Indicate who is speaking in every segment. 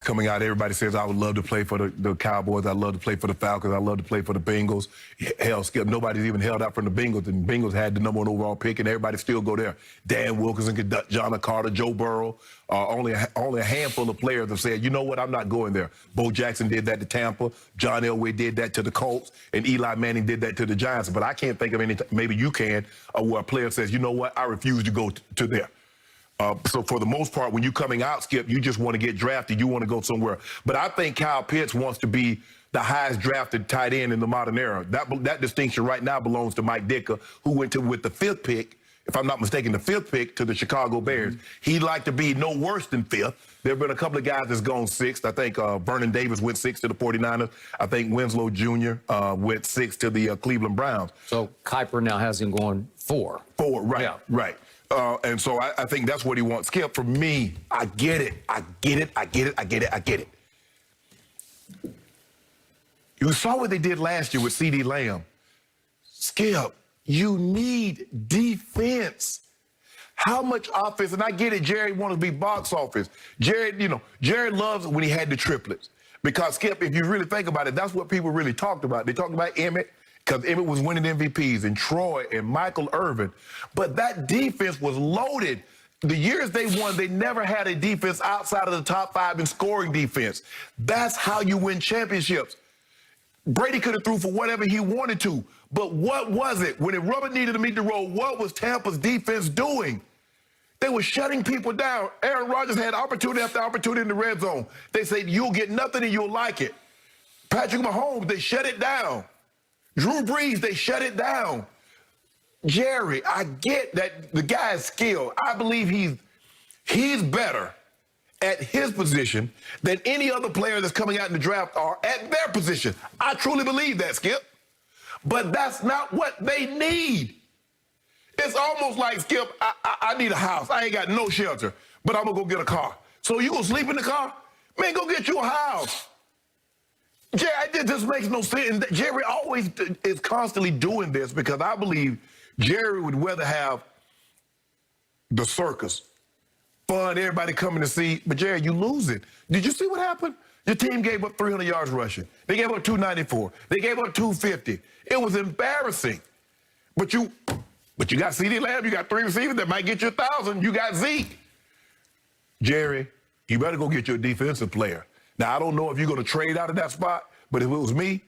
Speaker 1: coming out, everybody says, I would love to play for the Cowboys. I'd love to play for the Falcons. I'd love to play for the Bengals. Hell, Skip, nobody's even held out from the Bengals. And Bengals had the #1 overall pick, and everybody still go there. Dan Wilkinson, John Carter, Joe Burrow. Only a handful of players have said, you know what, I'm not going there. Bo Jackson did that to Tampa. John Elway did that to the Colts. And Eli Manning did that to the Giants. But I can't think of any, maybe you can, where a player says, you know what, I refuse to go to there. So for the most part, when you're coming out, Skip, you just want to get drafted. You want to go somewhere. But I think Kyle Pitts wants to be the highest drafted tight end in the modern era. That distinction right now belongs to Mike Ditka, who went with the 5th pick, if I'm not mistaken, the 5th pick to the Chicago Bears. He'd like to be no worse than 5th. There have been a couple of guys that's gone 6th. I think Vernon Davis went 6th to the 49ers. I think Winslow Jr. Went 6th to the Cleveland Browns.
Speaker 2: So Kuiper now has him going 4.
Speaker 1: 4, right,
Speaker 2: yeah.
Speaker 1: Right. And so I think that's what he wants. Skip, for me, I get it. I get it. You saw what they did last year with CeeDee Lamb. Skip, you need defense. How much offense? And I get it, Jared wants to be box office. Jared loves when he had the triplets. Because, Skip, if you really think about it, that's what people really talked about. They talked about Emmett, because Emmett was winning MVPs, and Troy and Michael Irvin. But that defense was loaded. The years they won, they never had a defense outside of the top 5 in scoring defense. That's how you win championships. Brady could have threw for whatever he wanted to, but what was it? When it rubber needed to meet the road, what was Tampa's defense doing? They were shutting people down. Aaron Rodgers had opportunity after opportunity in the red zone. They said, you'll get nothing and you'll like it. Patrick Mahomes, they shut it down. Drew Brees, they shut it down. Jerry, I get that the guy is skilled. I believe he's better at his position than any other player that's coming out in the draft are at their position. I truly believe that, Skip. But that's not what they need. It's almost like, Skip, I need a house. I ain't got no shelter, but I'm going to go get a car. So you going to sleep in the car? Man, go get you a house. Jerry, it just makes no sense. Jerry always is constantly doing this because I believe Jerry would rather have the circus, fun, everybody coming to see. But Jerry, you lose it. Did you see what happened? Your team gave up 300 yards rushing. They gave up 294. They gave up 250. It was embarrassing. But you got CeeDee Lamb. You got 3 receivers that might get you 1,000. You got Zeke. Jerry, you better go get your defensive player. Now, I don't know if you're going to trade out of that spot, but if it was me,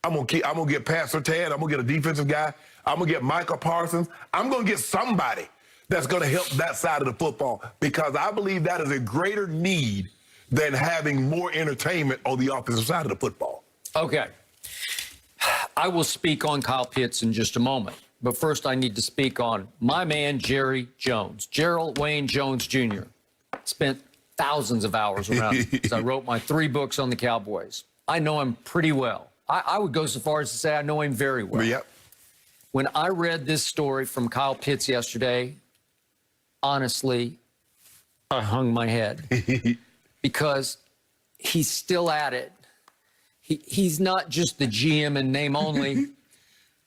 Speaker 1: I'm going to get Pastor Tad. I'm going to get a defensive guy. I'm going to get Micah Parsons. I'm going to get somebody that's going to help that side of the football because I believe that is a greater need than having more entertainment on the offensive side of the football.
Speaker 2: Okay. I will speak on Kyle Pitts in just a moment. But first, I need to speak on my man, Jerry Jones. Gerald Wayne Jones Jr. Spent thousands of hours around him as I wrote my 3 books on the Cowboys. I know him pretty well. I would go so far as to say I know him very well.
Speaker 1: Yep.
Speaker 2: When I read this story from Kyle Pitts yesterday, honestly, I hung my head because he's still at it. He's not just the GM in name only.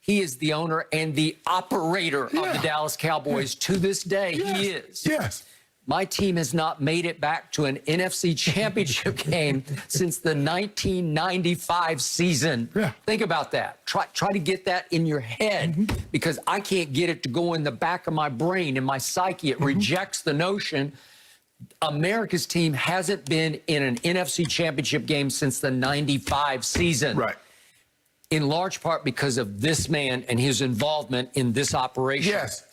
Speaker 2: He is the owner and the operator of the Dallas Cowboys to this day.
Speaker 1: Yes.
Speaker 2: He is.
Speaker 1: Yes.
Speaker 2: My team has not made it back to an NFC championship game since the 1995 season.
Speaker 1: Yeah.
Speaker 2: Think about that. Try to get that in your head because I can't get it to go in the back of my brain, in my psyche. It rejects the notion America's team hasn't been in an NFC championship game since the 95 season.
Speaker 1: Right.
Speaker 2: In large part because of this man and his involvement in this operation.
Speaker 1: Yes.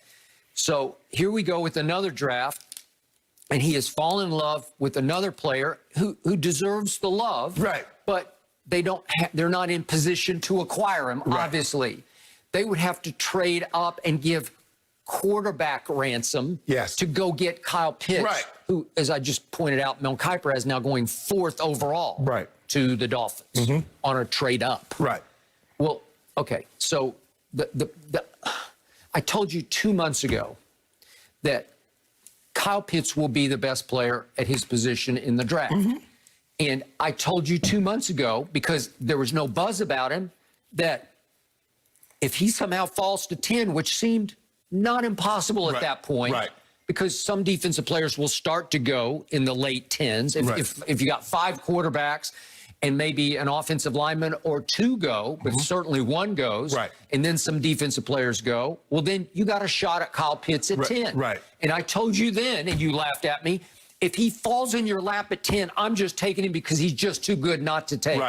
Speaker 2: So here we go with another draft. And he has fallen in love with another player who deserves the love.
Speaker 1: Right.
Speaker 2: But they're not in position to acquire him, obviously. They would have to trade up and give quarterback ransom to go get Kyle Pitts, who, as I just pointed out, Mel Kiper has now going 4th overall to the Dolphins on a trade up.
Speaker 1: Right.
Speaker 2: Well, okay, so I told you 2 months ago that Kyle Pitts will be the best player at his position in the draft. And I told you 2 months ago, because there was no buzz about him, that if he somehow falls to 10, which seemed not impossible at that point, because some defensive players will start to go in the late 10s. If you got 5 quarterbacks and maybe an offensive lineman or 2 go, but certainly 1 goes, and then some defensive players go, well, then you got a shot at Kyle Pitts at 10. And I told you then, and you laughed at me, if he falls in your lap at 10, I'm just taking him because he's just too good not to take.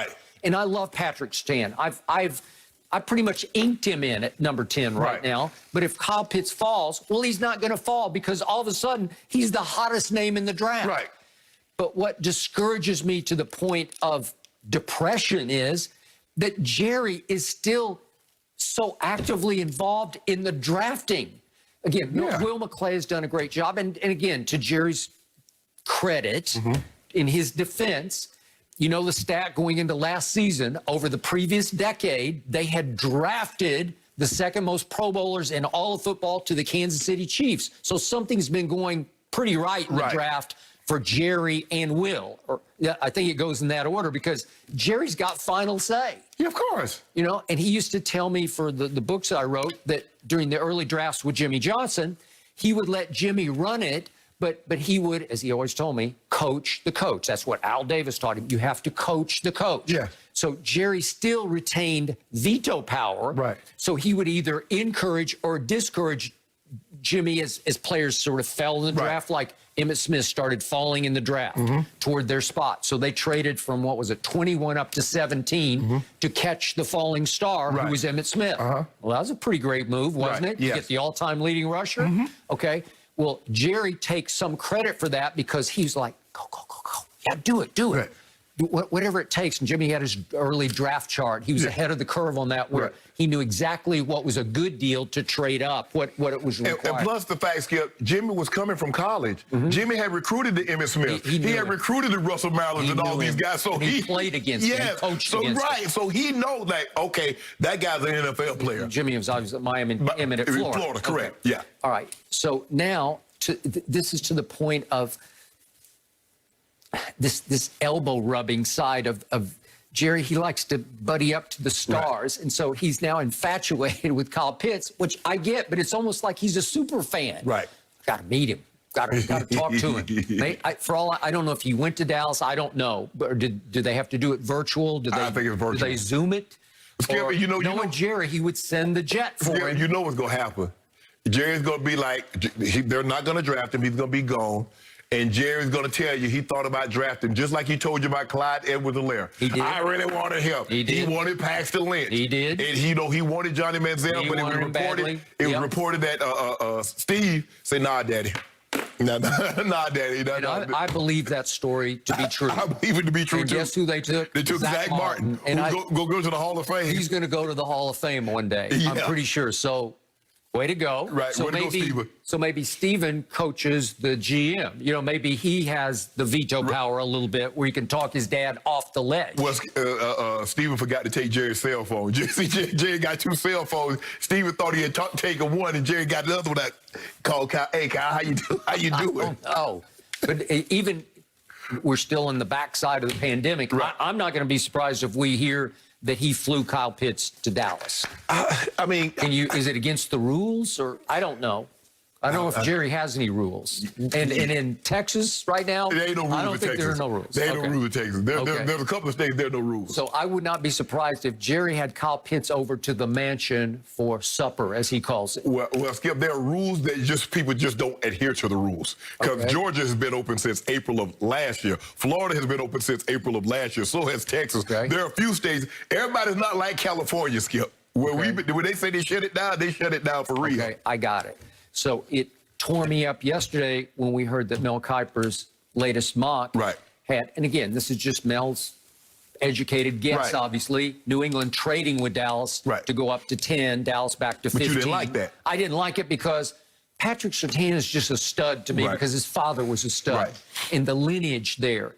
Speaker 2: And I love Patrick Stan. I pretty much inked him in at number 10 right now. But if Kyle Pitts falls, well, he's not going to fall because all of a sudden he's the hottest name in the draft. But what discourages me to the point of depression is that Jerry is still so actively involved in the drafting. Again, Will McClay has done a great job. And again, to Jerry's credit, in his defense, you know the stat going into last season, over the previous decade, they had drafted the second most Pro Bowlers in all of football to the Kansas City Chiefs. So something's been going pretty right in the draft for Jerry and Will. Or I think it goes in that order because Jerry's got final say.
Speaker 1: Yeah, of course.
Speaker 2: You know, and he used to tell me for the books I wrote that during the early drafts with Jimmy Johnson, he would let Jimmy run it, but he would, as he always told me, coach the coach. That's what Al Davis taught him. You have to coach the coach. So Jerry still retained veto power. So he would either encourage or discourage Jimmy as players sort of fell in the draft, like Emmitt Smith started falling in the draft toward their spot. So they traded from, 21 up to 17 to catch the falling star, who was Emmitt Smith. Well, that was a pretty great move, wasn't it? To get the all-time leading rusher. Okay. Well, Jerry takes some credit for that because he's like, go. Yeah, do it. Whatever it takes. And Jimmy had his early draft chart. He was ahead of the curve on that, where he knew exactly what was a good deal to trade up, what it was required.
Speaker 1: And plus the fact, Skip, Jimmy was coming from college. Jimmy had recruited the Emmitt Smith. He had recruited the Russell Marylands and all these guys. So
Speaker 2: he played against him, coached against him.
Speaker 1: So he knows that, okay, that guy's an NFL player.
Speaker 2: Jimmy was obviously at Miami and Emmitt at Florida.
Speaker 1: Florida, correct. Yeah.
Speaker 2: All right. So now this is to the point of this elbow rubbing side of Jerry. He likes to buddy up to the stars. And so he's now infatuated with Kyle Pitts, which I get, but it's almost like he's a super fan. Got to meet him. Got to talk to him. I don't know if he went to Dallas. I don't know. But do they have to do it virtual?
Speaker 1: I think it's virtual.
Speaker 2: Do they Zoom it?
Speaker 1: Skip,
Speaker 2: knowing Jerry, he would send the jet for him.
Speaker 1: You know what's going to happen. Jerry's going to be like, they're not going to draft him. He's going to be gone. And Jerry's going to tell you he thought about drafting, just like he told you about Clyde Edwards-Helaire.
Speaker 2: He did.
Speaker 1: I really wanted him.
Speaker 2: He did.
Speaker 1: He wanted Paxton Lynch.
Speaker 2: He did.
Speaker 1: And he wanted Johnny Manziel, but it was reported that Steve said, "Nah, Daddy. Nah, Daddy."
Speaker 2: I believe that story to be true.
Speaker 1: I believe it to be true,
Speaker 2: and
Speaker 1: too.
Speaker 2: Guess who they took?
Speaker 1: They took Zach Martin. And go to the Hall of Fame.
Speaker 2: He's going to go to the Hall of Fame one day. I'm pretty sure. So, way to go. So maybe Steven coaches the GM. You know, maybe he has the veto power a little bit where he can talk his dad off the ledge.
Speaker 1: Well, Steven forgot to take Jerry's cell phone. Jerry got 2 cell phones. Steven thought he had taken one, and Jerry got the other one that called Kyle. Hey, Kyle, how you doing?
Speaker 2: Oh, but even we're still in the backside of the pandemic. I'm not going to be surprised if we hear that he flew Kyle Pitts to Dallas.
Speaker 1: I mean,
Speaker 2: is it against the rules, or I don't know. I don't know if Jerry has any rules. And in Texas right now,
Speaker 1: there ain't no rules
Speaker 2: I don't think there are no rules.
Speaker 1: There ain't no rules in Texas. There's a couple of states there are no rules.
Speaker 2: So I would not be surprised if Jerry had Kyle Pitts over to the mansion for supper, as he calls it.
Speaker 1: Well, Skip, there are rules that people just don't adhere to the rules. Because Georgia has been open since April of last year. Florida has been open since April of last year. So has Texas. There are a few states. Everybody's not like California, Skip. When they say they shut it down for real.
Speaker 2: Okay, I got it. So it tore me up yesterday when we heard that Mel Kiper's latest mock had, and again, this is just Mel's educated guess, obviously, New England trading with Dallas to go up to 10, Dallas back to 15.
Speaker 1: But you didn't like that.
Speaker 2: I didn't like it because Patrick Surtain is just a stud to me because his father was a stud. And the lineage there.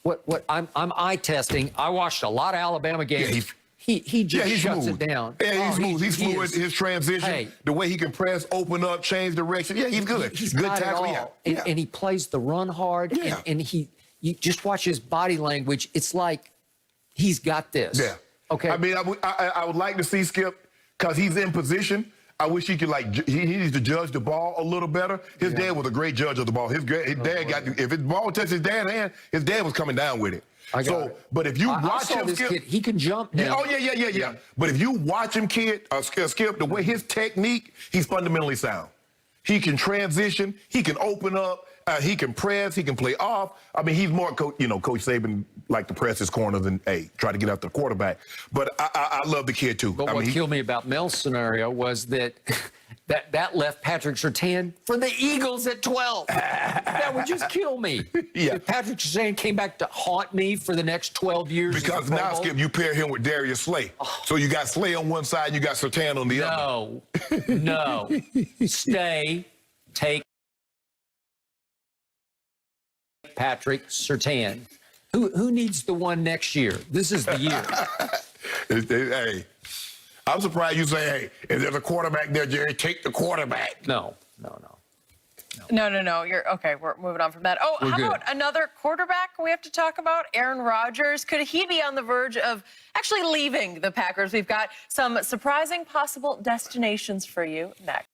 Speaker 2: What I'm eye testing, I watched a lot of Alabama games. He just shuts it down.
Speaker 1: Yeah, he's smooth. He's fluid. His transition, the way he can press, open up, change direction. Yeah, he's good.
Speaker 2: He's
Speaker 1: good
Speaker 2: got
Speaker 1: tackling.
Speaker 2: it all. And he plays the run hard. And you just watch his body language. It's like he's got this.
Speaker 1: Yeah.
Speaker 2: Okay.
Speaker 1: I mean, I would like to see Skip, because he's in position. I wish he could he needs to judge the ball a little better. His dad was a great judge of the ball. His dad if his ball touched his dad's hand, his dad was coming down with it. But if you watch him,
Speaker 2: this kid, he can jump now.
Speaker 1: Yeah. But if you watch him, Skip, the way his technique, he's fundamentally sound. He can transition. He can open up. He can press. He can play off. I mean, he's more, Coach Saban like to press his corners and, try to get after the quarterback. But I love the kid, too.
Speaker 2: But what killed me about Mel's scenario was that that left Patrick Surtain for the Eagles at 12. That would just kill me.
Speaker 1: Yeah.
Speaker 2: If Patrick Surtain came back to haunt me for the next 12 years.
Speaker 1: Because now, Skip, you pair him with Darius Slay. So you got Slay on one side and you got Surtain on the other.
Speaker 2: No. Take Patrick Surtain. Who needs the one next year? This is the year.
Speaker 1: Hey, I'm surprised you say, hey, if there's a quarterback there, Jerry, take the quarterback.
Speaker 2: No.
Speaker 3: You're okay. We're moving on from that. Oh, how about another quarterback we have to talk about? Aaron Rodgers. Could he be on the verge of actually leaving the Packers? We've got some surprising possible destinations for you next.